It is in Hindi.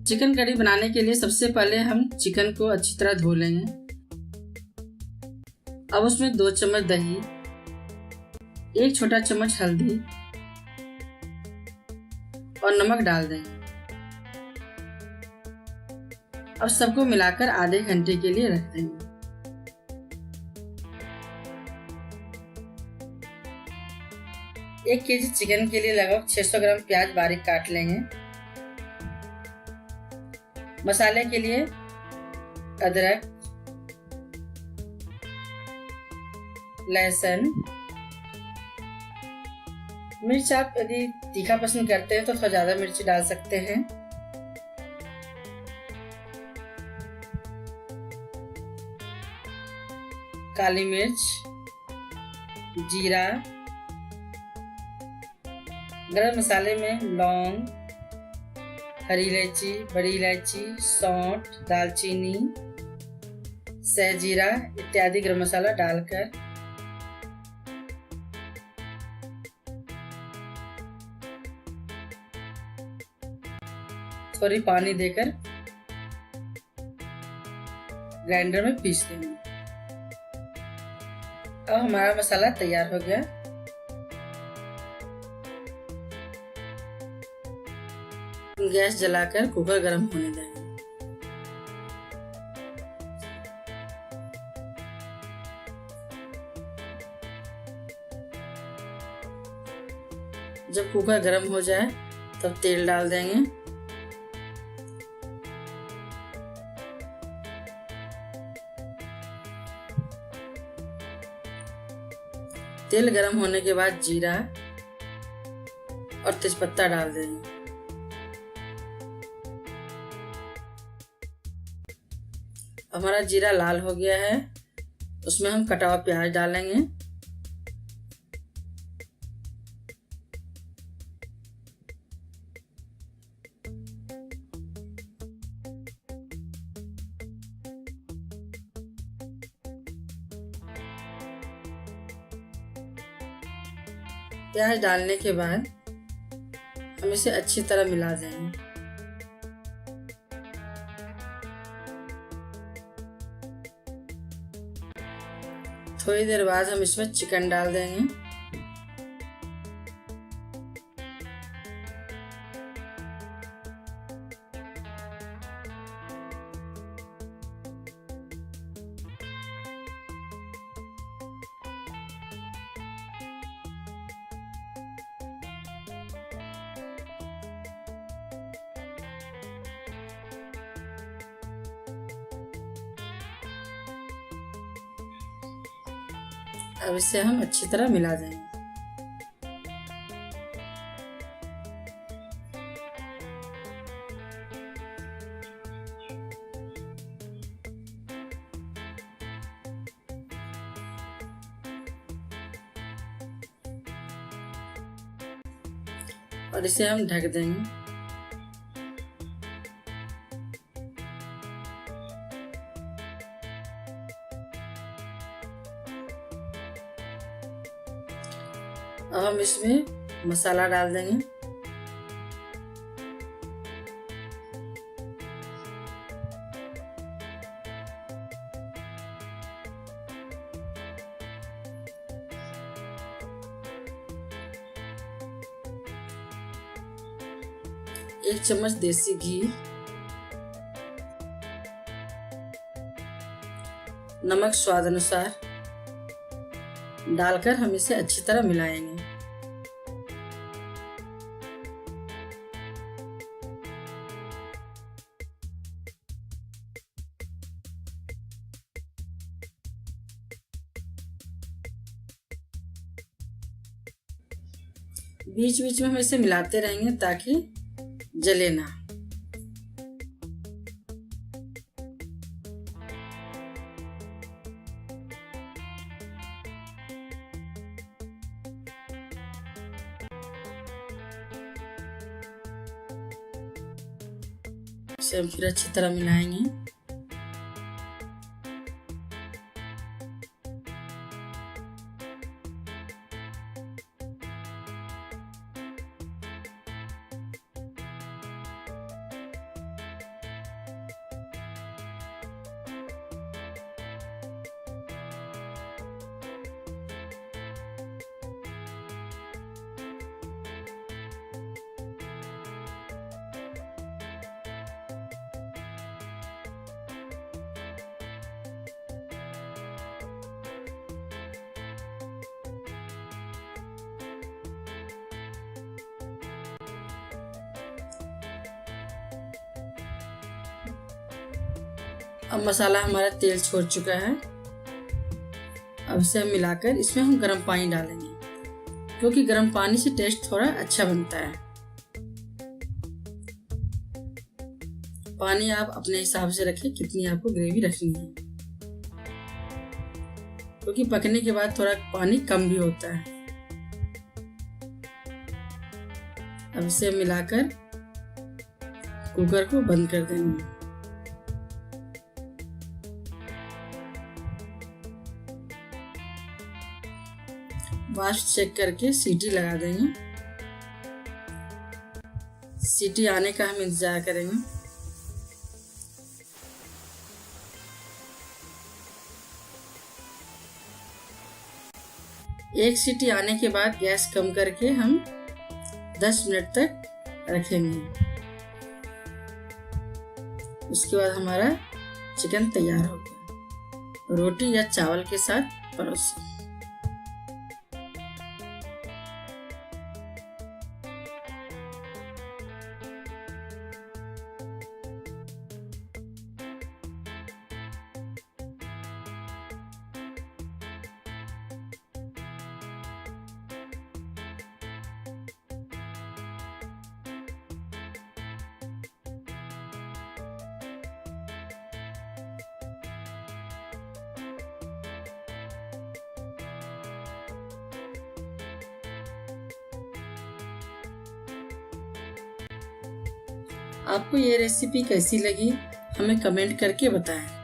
चिकन कड़ी बनाने के लिए सबसे पहले हम चिकन को अच्छी तरह धो लेंगे। अब उसमें 2 चम्मच दही, 1 छोटा चम्मच हल्दी और नमक डाल देंगे। अब सबको मिलाकर आधे घंटे के लिए रख देंगे। एक केजी चिकन के लिए लगभग 600 ग्राम प्याज बारीक काट लेंगे। मसाले के लिए अदरक, लहसुन, मिर्च आप यदि तीखा पसंद करते हैं तो थोड़ा ज्यादा मिर्ची डाल सकते हैं। काली मिर्च, जीरा, गरम मसाले में लौंग, हरी इलायची, बड़ी इलायची, सौंठ, दालचीनी, सहजीरा इत्यादि गरम मसाला डालकर थोड़ी पानी देकर ग्राइंडर में पीस देंगे। अब हमारा मसाला तैयार हो गया। गैस जलाकर कुकर गर्म होने देंगे। जब कुकर गर्म हो जाए तब तेल डाल देंगे। तेल गर्म होने के बाद जीरा और तेजपत्ता डाल देंगे। हमारा जीरा लाल हो गया है, उसमें हम कटा हुआ प्याज डालेंगे। प्याज डालने के बाद हम इसे अच्छी तरह मिला देंगे। थोड़ी देर बाद हम इसमें चिकन डाल देंगे। अब इसे हम अच्छी तरह मिला देंगे। और इसे हम ढक देंगे। अब हम इसमें मसाला डाल देंगे। एक चम्मच देसी घी, नमक स्वाद अनुसार डालकर हम इसे अच्छी तरह मिलाएंगे। बीच बीच में हम इसे मिलाते रहेंगे ताकि जले ना। इसे हम फिर अच्छी तरह मिलाएंगे। अब मसाला हमारा तेल छोड़ चुका है। अब इसे मिलाकर इसमें हम गर्म पानी डालेंगे, क्योंकि गर्म पानी से टेस्ट थोड़ा अच्छा बनता है। पानी आप अपने हिसाब से रखें कितनी आपको ग्रेवी रखनी है, क्योंकि पकने के बाद थोड़ा पानी कम भी होता है। अब इसे मिलाकर कुकर को बंद कर देंगे। वाष्प चेक करके सीटी लगा देंगे। सीटी आने का हम इंतजार करेंगे। एक सीटी आने के बाद गैस कम करके हम 10 मिनट तक रखेंगे। उसके बाद हमारा चिकन तैयार हो गया। रोटी या चावल के साथ परोसें। आपको ये रेसिपी कैसी लगी हमें कमेंट करके बताएं।